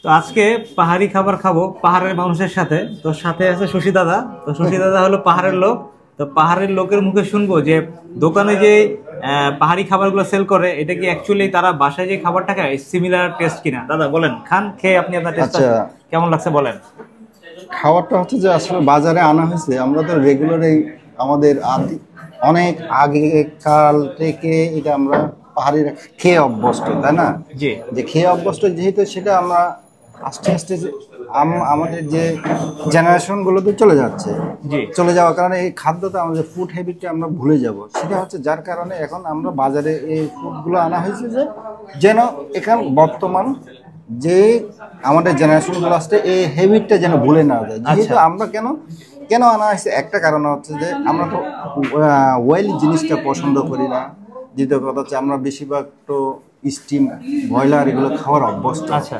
তো আজকে পাহাড়ি খাবার খাবো পাহাড়ের মানুষের সাথে। তো সাথে আছে শশী দাদা। তো শশী দাদা হলো পাহাড়ের লোক। তো পাহাড়ের লোকের মুখে শুনবো যে দোকানে যে পাহাড়ি খাবারগুলো সেল করে, এটা কি অ্যাকচুয়ালি তারা বাসায় যে খাবারটা খায় সিমিলার টেস্ট কিনা। দাদা বলেন, খান, খেয়ে আপনি আপনার টেস্ট আচ্ছা, কেমন লাগছে বলেন। খাবারটা হচ্ছে যে আসলে বাজারে আনা হয়েছে, আমরা তো রেগুলার এই আমাদের অনেক আগেকাল থেকে এটা আমরা পাহাড়ি খেয়ে অভ্যস্ত, তাই না? জি যে খেয়ে অভ্যস্ত যেহেতু, সেটা আমরা আস্তে আস্তে আমাদের যে জেনারেশন গুলোতে চলে যাচ্ছে। জি চলে যাওয়ার কারণে এই খাদ্যটা, আমাদের ফুড হ্যাবিটটা আমরা ভুলে যাব। সেটা হচ্ছে যার কারণে এখন আমরা বাজারে এই ফুডগুলো আনা হয়েছে যে যেন এখান বর্তমান যে আমাদের জেনারেশনগুলো আসছে এই হ্যাবিটটা যেন ভুলে না যায়। যেহেতু আমরা কেন কেন আনা হয়েছে, একটা কারণ হচ্ছে যে আমরা তো ওয়েল জিনিসটা পছন্দ করি না। দ্বিতীয় কথা হচ্ছে আমরা বেশিরভাগ তো স্টিম ব্রয়লার এগুলো খাওয়ার অভ্যস্ত। আচ্ছা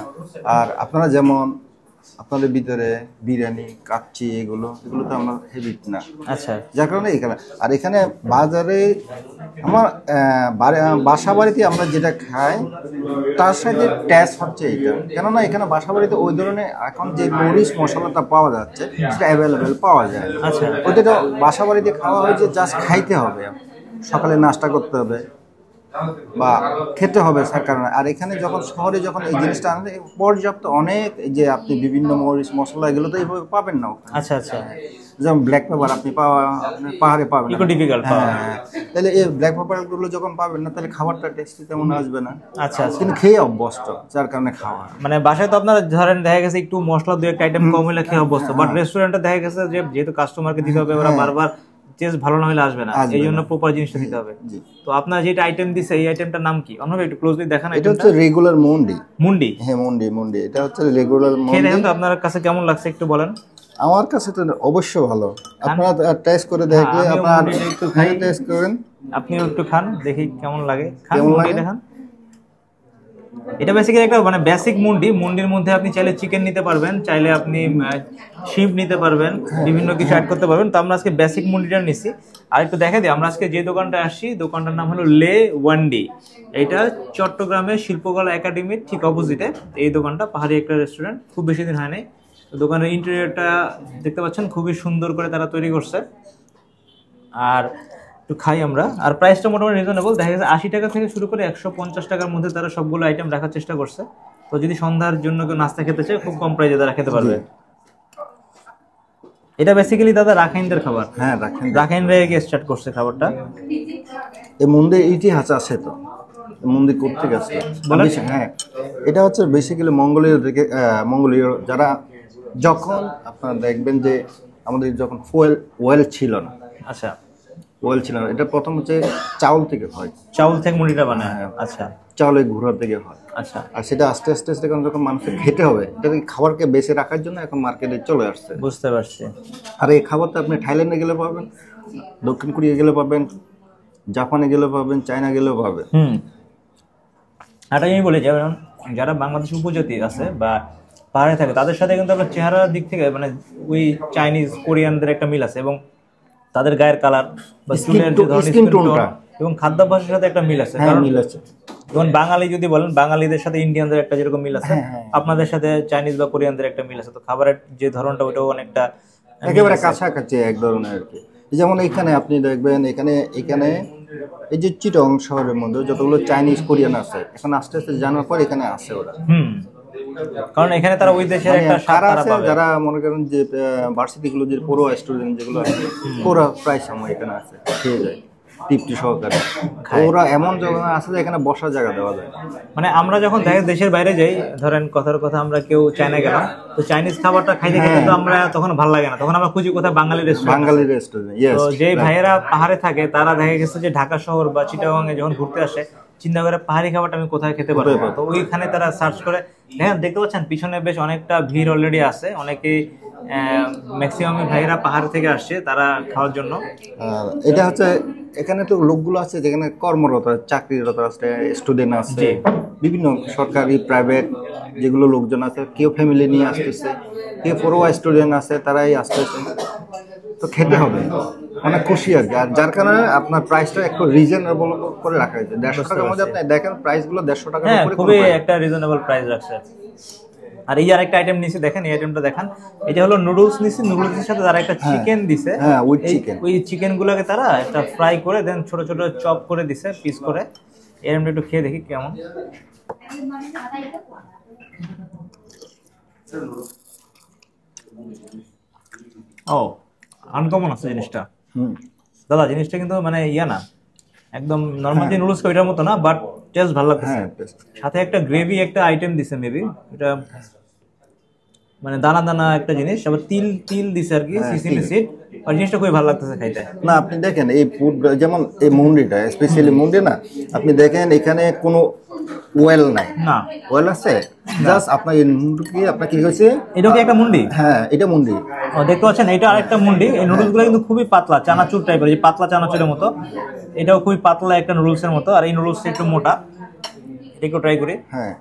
আর আপনারা যেমন আপনাদের ভিতরে বিরিয়ানি, কাচ্চি, এগুলো তো আমরা হ্যাবিট না। আচ্ছা যার কারণে এখানে, আর এখানে বাজারে আমার বাসা বাড়িতে আমরা যেটা খাই তার সাথে টেস্ট হচ্ছে এটা। কেননা এখানে বাসা বাড়িতে ওই ধরনের এখন যে মরিচ মশলাটা পাওয়া যাচ্ছে সেটা অ্যাভেলেবেল পাওয়া যায়। আচ্ছা ওইটা তো বাসা বাড়িতে খাওয়া হয়েছে, জাস্ট খাইতে হবে, সকালে নাস্তা করতে হবে বা খেতে হবে তার কারণে। আর এখানে যখন শহরে যখন এই জিনিসটা আনতে পর্যাপ্ত অনেক, যে আপনি বিভিন্ন মরিচ মশলা এগুলো তো এইভাবে পাবেন না ওখানে। আচ্ছা আচ্ছা যেমন ব্ল্যাক পেপার আপনি পাহাড়ে পাবেন, একটু ডিফিকাল্ট। হ্যাঁ, তাহলে এই ব্ল্যাক পেপার গুলো যখন পাবেন না, তাহলে খাবারটা টেস্টি তেমন আসবে না। আচ্ছা আচ্ছা, কিন্তু খেয়ে অভ্যস্ত, যার কারণে খাওয়া। মানে বাসায় তো আপনার ধরেন দেখা গেছে একটু মশলা দু একটা আইটেম কম হলে খেয়ে অভ্যস্ত, বাট রেস্টুরেন্টে দেখা গেছে যে যেহেতু কাস্টমারকে দিতে হবে, ওরা বারবার টেস্ট ভালো না হলে আসবে না, এই জন্য প্রপার জিনিসটা দিতে হবে। তো আপনার যেটা আইটেম দিছে এই আইটেমটার নাম কি? অন্যভাবে একটু ক্লোজলি দেখান। এটা হচ্ছে রেগুলার মুন্ডি। মুন্ডি? হ্যাঁ, মুন্ডি। এটা হচ্ছে রেগুলার মুন্ডি। খেয়ে দেখেন তো আপনার কাছে কেমন লাগছে একটু বলেন। আমার কাছে তো অবশ্যই ভালো। আপনারা টেস্ট করে দেখলে আপনারা একটু খাই, টেস্ট করেন, আপনিও একটু খান, দেখি কেমন লাগে। খান, মুন্ডি দেখান। এটা বেসিক্যালি একটা মানে বেসিক মুন্ডি। মুন্ডির মধ্যে আপনি চাইলে চিকেন নিতে পারবেন, চাইলে আপনি শিপ নিতে পারবেন, বিভিন্ন কিছু অ্যাড করতে পারবেন। তো আমরা আজকে বেসিক মুন্ডিটা নিছি। আর একটু দেখা দিই, আমরা আজকে যে দোকানটা আসছি, দোকানটার নাম হলো লে ওয়ান্ডি। এটা চট্টগ্রামের শিল্পকলা একাডেমির ঠিক অপোজিটে এই দোকানটা। পাহাড়ি একটা রেস্টুরেন্ট, খুব বেশি দিন হয় নাই। তো দোকানের ইন্টেরিয়রটা দেখতে পাচ্ছেন, খুবই সুন্দর করে তারা তৈরি করছে। আর একটু খাই আমরা। আর প্রাইসটা মোটামুটি রিজনেবল, দেখা গেছে 80 টাকা থেকে শুরু করে 150 টাকার মধ্যে তারা সবগুলো আইটেম রাখার চেষ্টা করছে। তো যদি সন্ধ্যার জন্য কেউ নাস্তা খেতে চায়, খুব কম প্রাইসে তারা খেতে পারবে। এটা বেসিক্যালি দাদা রাখাইনদের খাবার। হ্যাঁ, রাখাইনরা এগিয়ে স্টার্ট করছে খাবারটা। এই মন্দির ইতিহাস আছে, তো মন্দির করতে গেছে। হ্যাঁ, এটা হচ্ছে বেসিক্যালি মঙ্গোলীয় যারা, যখন আপনারা দেখবেন যে আমাদের যখন ওয়েল ছিল না। আচ্ছা, ওয়েল ছিল না, এটা প্রথম হচ্ছে চাউল থেকে হয়। চাউল থেকে মুড়িটা বানায়? আচ্ছা, চাউলের গুঁড়া থেকে হয়। আচ্ছা, আর সেটা আস্তে আস্তে যখন মানুষকে খেতে হবে, এটা খাবারকে বেঁচে রাখার জন্য এখন মার্কেটে চলে আসছে। বুঝতে পারছি। আর এই খাবারটা আপনি থাইল্যান্ডে গেলে পাবেন, দক্ষিণ কোরিয়া গেলে পাবেন, জাপানে গেলে পাবেন, চায়না গেলেও পাবেন। একটা আমি বলি, যেমন যারা বাংলাদেশ উপজাতি আছে বা পাহাড়ে থাকে, তাদের সাথে কিন্তু আপনার চেহারার দিক থেকে মানে ওই চাইনিজ কোরিয়ানদের একটা মিল আছে, এবং তাদের গায়ের কালার বা চুলের যে ধরনের এবং খাদ্যাভ্যাসের সাথে একটা মিল আছে। যেমন বাঙালি যদি বলেন, বাঙালিদের সাথে ইন্ডিয়ানদের একটা যেরকম মিল আছে, আপনাদের সাথে চাইনিজ বা কোরিয়ানদের একটা মিল আছে। তো খাবারের যে ধরনটা ওটাও অনেকটা একেবারে কাছাকাছি এক ধরনের আর কি। যেমন এখানে আপনি দেখবেন, এখানে এই যে চিটং শহরের মধ্যে যতগুলো চাইনিজ কোরিয়ান আছে, এখন আস্তে আস্তে জানার পর এখানে আসে ওরা। কারণ এখানে তারা ওই দেশের একটা সারা আছে, যারা মনে করেন যে ভার্সিটি গুলো যে পুরো স্টুডেন্ট যেগুলো আছে, পুরো প্রায় সময় এখানে আছে, খেয়ে যায় তৃপ্তি সহকারে। ওরা এমন জায়গা আছে যে এখানে বসার জায়গা দেওয়া যায়। মানে আমরা যখন দেশের বাইরে যাই, ধরেন কথার কথা আমরা কেউ চায়না গেলাম, তো চাইনিজ খাবারটা খাইতে খেতে তো আমরা তখন ভালো লাগে না, তখন আমরা খুঁজি কোথায় বাঙালি রেস্টুরেন্ট। তো যে ভাইয়েরা পাহাড়ে থাকে, তারা দেখা গেছে যে ঢাকা শহর বা চিটাগাঙে যখন ঘুরতে আসে, চিন্তা করে পাহাড়ি খাবারটা আমি কোথায় খেতে পারবো। তো ওইখানে তারা সার্চ করে দেখেন, দেখতে পাচ্ছেন পিছনে বেশ অনেকটা ভিড় অলরেডি আছে। অনেকেই ম্যাক্সিমাম ভাইয়েরা পাহাড় থেকে আসছে তারা খাওয়ার জন্য। এটা হচ্ছে এখানে তো লোকগুলো আছে যেখানে কর্মরত, চাকরিরত আছে, স্টুডেন্ট আছে, বিভিন্ন সরকারি প্রাইভেট যেগুলো লোকজন আছে, কেউ ফ্যামিলি নিয়ে আসতেছে, কেউ পুরো স্টুডেন্ট আছে, তারাই আসতেছে। তো খেতে হবে, অনেক খুশি আর কি। আর যার কারণে আপনার প্রাইসটা একটু রিজনেবল করে রাখা হয়েছে। 150 টাকার মধ্যে আপনি দেখেন প্রাইসগুলো 150 টাকার উপরে, খুবই একটা রিজনেবল প্রাইস রাখছে। আর এই আরেকটা আইটেম নিছি, দেখেন এই আইটেমটা দেখান। এটা হলো নুডলস নিছি, নুডলসের সাথে তারা একটা চিকেন দিছে। হ্যাঁ, উইথ চিকেন। ওই চিকেন গুলোকে তারা একটা ফ্রাই করে দেন ছোট ছোট চপ করে দিছে পিস করে। এরকমটা একটু খেয়ে দেখি কেমন। ও আনকমন আছে জিনিসটা। দাদা জিনিসটা কিন্তু মানে ইয়া না, একদম নরমাল যে নুডলস ওইটার মতো না, বাট টেস্ট ভালো লাগছে। সাথে একটা গ্রেভি একটা আইটেম দিছে মেবি, এটা মানে দানা দানা একটা জিনিস, আবার তিল তিল দিছে আর কি, সিসিলি সিড। আর জিনিসটা খুবই ভালো লাগতেছে খাইতে। না আপনি দেখেন এই ফুড, যেমন এই মুন্ডিটা স্পেশালি মুন্ডি না, আপনি দেখেন এখানে কোনো ওয়েল নাই, না ওয়েল আছে জাস্ট আপনার এই মুন্ডি, আপনার কি হয়েছে, এটা কি একটা মুন্ডি? হ্যাঁ এটা মুন্ডি। ও দেখতে পাচ্ছেন, এটা আরেকটা মুন্ডি। এই নুডলস গুলো কিন্তু খুবই পাতলা, চানাচুর টাইপের, যে পাতলা চানাচুরের মতো। এটাও খুবই পাতলা একটা নুডলস এর মতো, আর এই নুডলস একটু মোটা। এটা একটু ট্রাই করি। হ্যাঁ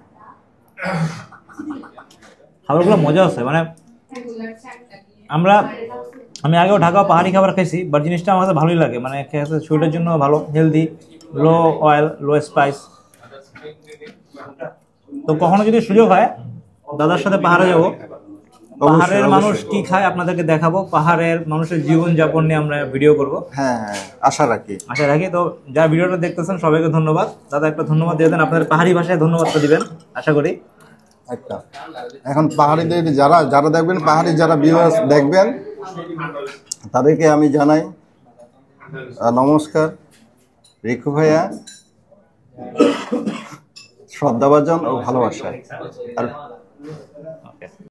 খাবারগুলো মজা আছে, মানে আমি আগেও ঢাকা পাহাড়ি খাবার খাইছি, বাট জিনিসটা আমার কাছে ভালোই লাগে, মানে খেতে শরীরের জন্য ভালো, হেলদি, লো অয়েল, লো স্পাইস। তো কখনো যদি সুযোগ হয় দাদার সাথে পাহাড়ে যাব, পাহাড়ের মানুষ কি খায় আপনাদেরকে দেখাবো, পাহাড়ের মানুষের জীবন যাপন নিয়ে আমরা ভিডিও করব। হ্যাঁ আশা রাখি। তো যারা ভিডিওটা দেখতেছেন সবাইকে ধন্যবাদ। দাদা একটা ধন্যবাদ দিয়ে দেন, আপনাদের পাহাড়ি ভাষায় ধন্যবাদটা দিবেন আশা করি। একটা এখন পাহাড়িদের যারা যারা দেখবেন, পাহাড়ি যারা ভিউয়ার্স দেখবেন, তাদেরকে আমি জানাই নমস্কার, রিকু ভাইয়া, শ্রদ্ধাভাজন ও ভালোবাসা। আর